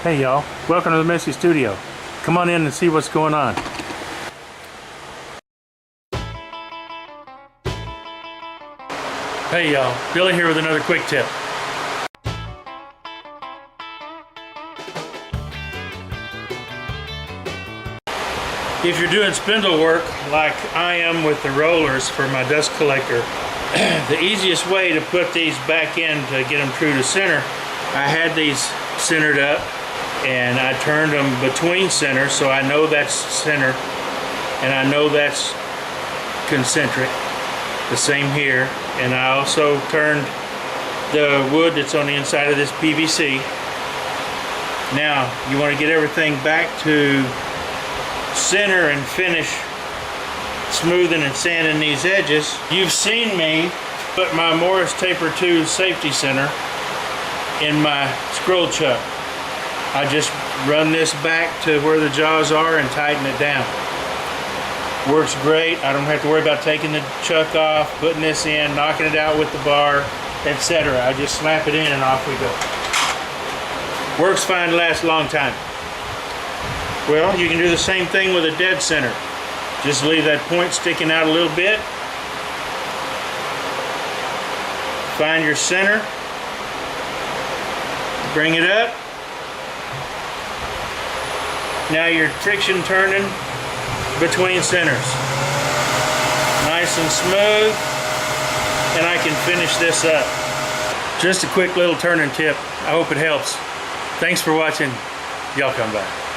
Hey y'all, welcome to the Messy Studio. Come on in and see what's going on. Hey y'all, Billy here with another quick tip. If you're doing spindle work like I am with the rollers for my dust collector, the easiest way to put these back in to get them true to center, I had these centered up and I turned them between centers so I know that's center and I know that's concentric. The same here. And I also turned the wood that's on the inside of this PVC. Now you want to get everything back to center and finish smoothing and sanding these edges. You've seen me put my Morris Taper 2 safety center in my scroll chuck. I just run this back to where the jaws are and tighten it down. Works great. I don't have to worry about taking the chuck off, putting this in, knocking it out with the bar, etc. I just slap it in and off we go. Works fine, lasts a long time. Well, you can do the same thing with a dead center. Just leave that point sticking out a little bit. Find your center. Bring it up. Now you're friction turning between centers. Nice and smooth. And I can finish this up. Just a quick little turning tip. I hope it helps. Thanks for watching. Y'all come back.